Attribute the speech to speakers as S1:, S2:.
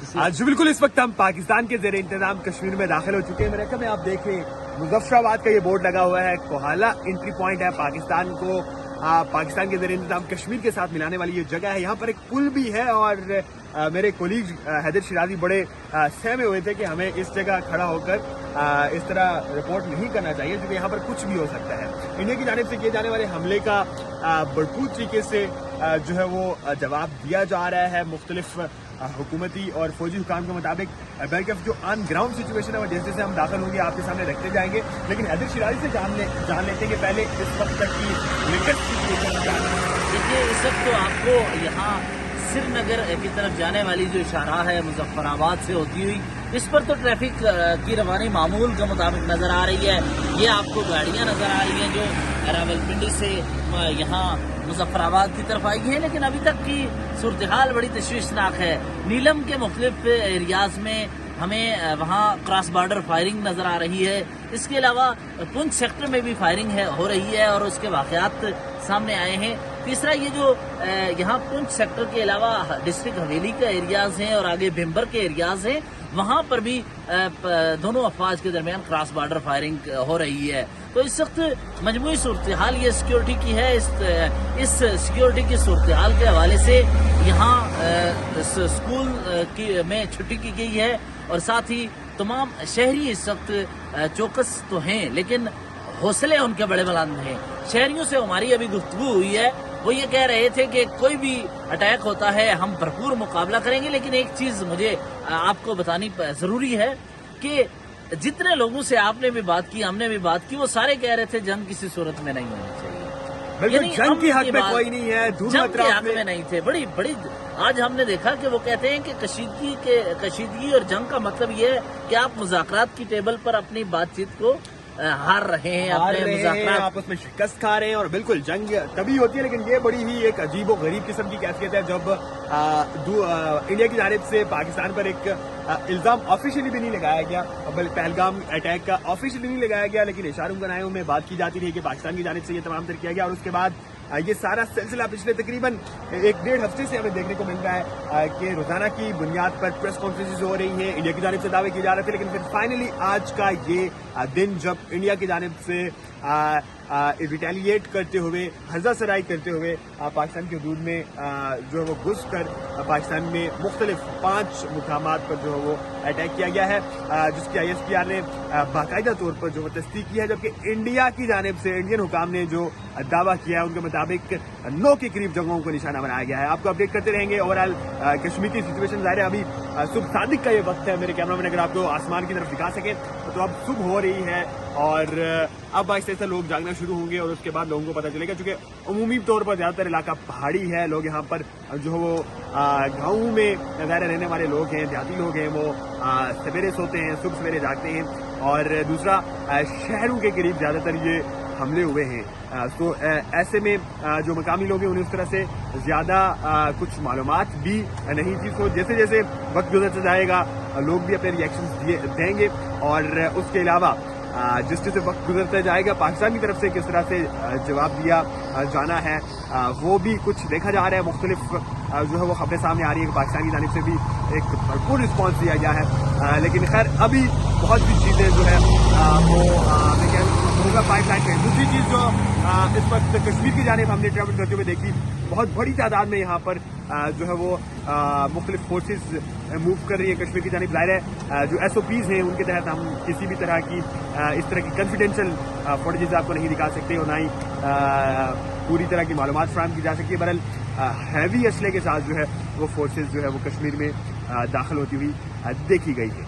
S1: आज बिल्कुल इस वक्त हम पाकिस्तान के ज़ेरे इंतजाम कश्मीर में दाखिल हो चुके हैं। मेरे ख्याल में आप देख रहे हैं मुजफ्फराबाद का ये बोर्ड लगा हुआ है। कोहाला एंट्री पॉइंट है। पाकिस्तान को पाकिस्तान के ज़ेरे इंतजाम कश्मीर के साथ मिलाने वाली ये जगह है। यहाँ पर एक पुल भी है और मेरे कोलीग हैदर शिराजी बड़े सहमे हुए थे कि हमें इस जगह खड़ा होकर इस तरह रिपोर्ट नहीं करना चाहिए क्योंकि यहाँ पर कुछ भी हो सकता है। इंडिया की जानिब से किए जाने वाले हमले का भरपूर तरीके से जो है वो जवाब दिया जा रहा है। मुख्तलिफ हुकूमती और फौजी हुकाम के मुताबिक बैकअप जो ऑन ग्राउंड सिचुएशन है वो जैसे जैसे हम दाखिल होंगे आपके सामने रखते जाएंगे। लेकिन हैदर शिराजी से जान लेते हैं कि पहले इस वक्त तक की लेटेस्ट सिचुएशन क्या है।
S2: देखिए, इस वक्त तो आपको यहाँ श्रीनगर की तरफ जाने वाली जो शाहराह है मुजफ्फराबाद से होती हुई, इस पर तो ट्रैफिक की रवानी मामूल के मुताबिक नजर आ रही है। ये आपको गाड़ियां नजर आ रही हैं जो रावलपिंडी से यहाँ मुजफ्फराबाद की तरफ आई है, लेकिन अभी तक की सूरत हाल बड़ी तशवीशनाक है। नीलम के मुख्तलिफ एरियाज में हमें वहाँ क्रॉस बॉर्डर फायरिंग नजर आ रही है। इसके अलावा पुंछ सेक्टर में भी फायरिंग हो रही है और उसके वाकयात सामने आए हैं। तीसरा, ये जो यहाँ पुंछ सेक्टर के अलावा डिस्ट्रिक्ट हवेली का एरियाज हैं और आगे भिम्बर के एरियाज हैं, वहाँ पर भी दोनों अफवाज के दरमियान क्रॉस बॉर्डर फायरिंग हो रही है। तो इस वक्त मजमूई सूरत हाल ये सिक्योरिटी की है। इस सिक्योरिटी की सूरत हाल के हवाले से यहाँ स्कूल में छुट्टी की गई है और साथ ही तमाम शहरी इस वक्त चौकस तो हैं, लेकिन हौसले उनके बड़े बुलंद हैं। शहरियों से हमारी अभी गुफ्तगू हुई है, वो ये कह रहे थे कि कोई भी अटैक होता है हम भरपूर मुकाबला करेंगे। लेकिन एक चीज मुझे आपको बतानी जरूरी है कि जितने लोगों से आपने भी बात की, हमने भी बात की, वो सारे कह रहे थे जंग किसी सूरत में नहीं होनी चाहिए।
S1: बिल्कुल जंग की हक में कोई नहीं है,
S2: जंग के हक में नहीं थे। बड़ी आज हमने देखा कि वो कहते हैं कि कशीदगी और जंग का मतलब ये है कि आप मुज़ाकरात की टेबल पर अपनी बातचीत को हार रहे हैं,
S1: आप उसमें शिकस्त खा रहे हैं। और बिल्कुल जंग तभी होती है, लेकिन ये बड़ी ही एक अजीब और गरीब किस्म की कैफियत है जब इंडिया की जानिब से पाकिस्तान पर एक इल्जाम ऑफिशियली भी नहीं लगाया गया। पहलगाम अटैक का ऑफिशियली नहीं लगाया गया, लेकिन इशारों गनायों में बात की जाती रही कि पाकिस्तान की जानिब से ये तमाम तर किया गया। और उसके बाद ये सारा सिलसिला पिछले तकरीबन 1-1.5 हफ्ते से हमें देखने को मिल रहा है कि रोजाना की बुनियाद पर प्रेस कॉन्फ्रेंसेस हो रही हैं, इंडिया की जानिब से दावे किए जा रहे थे। लेकिन फिर फाइनली आज का ये दिन जब इंडिया की जानिब से रिटेलिएट करते हुए, हज़ा सराई करते हुए पाकिस्तान की हदूद में जो है वो घुस कर पाकिस्तान में मुख्तलिफ 5 मुकामात पर जो है वो अटैक किया गया है, जिसकी ISPR ने बाकायदा तौर पर जो है तस्दीक की है। जबकि इंडिया की जानिब से इंडियन हुकाम ने जो दावा किया है उनके मुताबिक 9 के करीब जगहों को निशाना बनाया गया है। आपको अपडेट करते रहेंगे। ओवरऑल कश्मीर की सिचुएशन ज़ाहिर है अभी सुबह सादिक का ये वक्त है। मेरे कैमरामैन अगर आपको आसमान की तरफ दिखा सके तो अब सुबह हो रही है और अब आहिस्ता आहिस्ता लोग जागना शुरू होंगे और उसके बाद लोगों को पता चलेगा। क्योंकि अमूमी तौर पर ज़्यादातर इलाका पहाड़ी है, लोग यहाँ पर जो है वो गाँव में ज़ाहिर रहने वाले लोग हैं, देहाती लोग हैं, वो सवेरे सोते हैं, सुबह सवेरे जागते हैं। और दूसरा, शहरों के करीब ज़्यादातर ये हमले हुए हैं। तो ऐसे में जो मकामी लोग हैं उन्हें उस तरह से ज़्यादा कुछ मालूमात भी नहीं थी। तो जैसे जैसे वक्त गुजरता जाएगा लोग भी अपने रिएक्शन देंगे और उसके अलावा जिस जैसे वक्त गुजरता जाएगा पाकिस्तान की तरफ से किस तरह से जवाब दिया जाना है वो भी कुछ देखा जा रहा है। मुख्तलिफ जो है वो खबरें सामने आ रही है कि पाकिस्तान की जानिब से भी एक भरपूर रिस्पॉन्स दिया गया है। लेकिन खैर अभी बहुत सी चीज़ें जो है वो होगा पाइपलाइन में। दूसरी चीज़ जो इस वक्त कश्मीर की जानिब हमने ट्रैवल करते हुए देखी, बहुत बड़ी तादाद में यहाँ पर जो है वो मुख्तलिफ फोर्सेस मूव कर रही है कश्मीर की जानिब। ज़ाहिर है जो SOPs हैं उनके तहत हम किसी भी तरह की इस तरह की कॉन्फिडेंशियल फुटेजेस आपको नहीं दिखा सकते और ना ही पूरी तरह की मालूमात फराहम की जा सकती है। बहरहाल हैवी असले के साथ जो है वो फोर्सेस जो है वो कश्मीर में दाखिल होती हुई देखी गई है।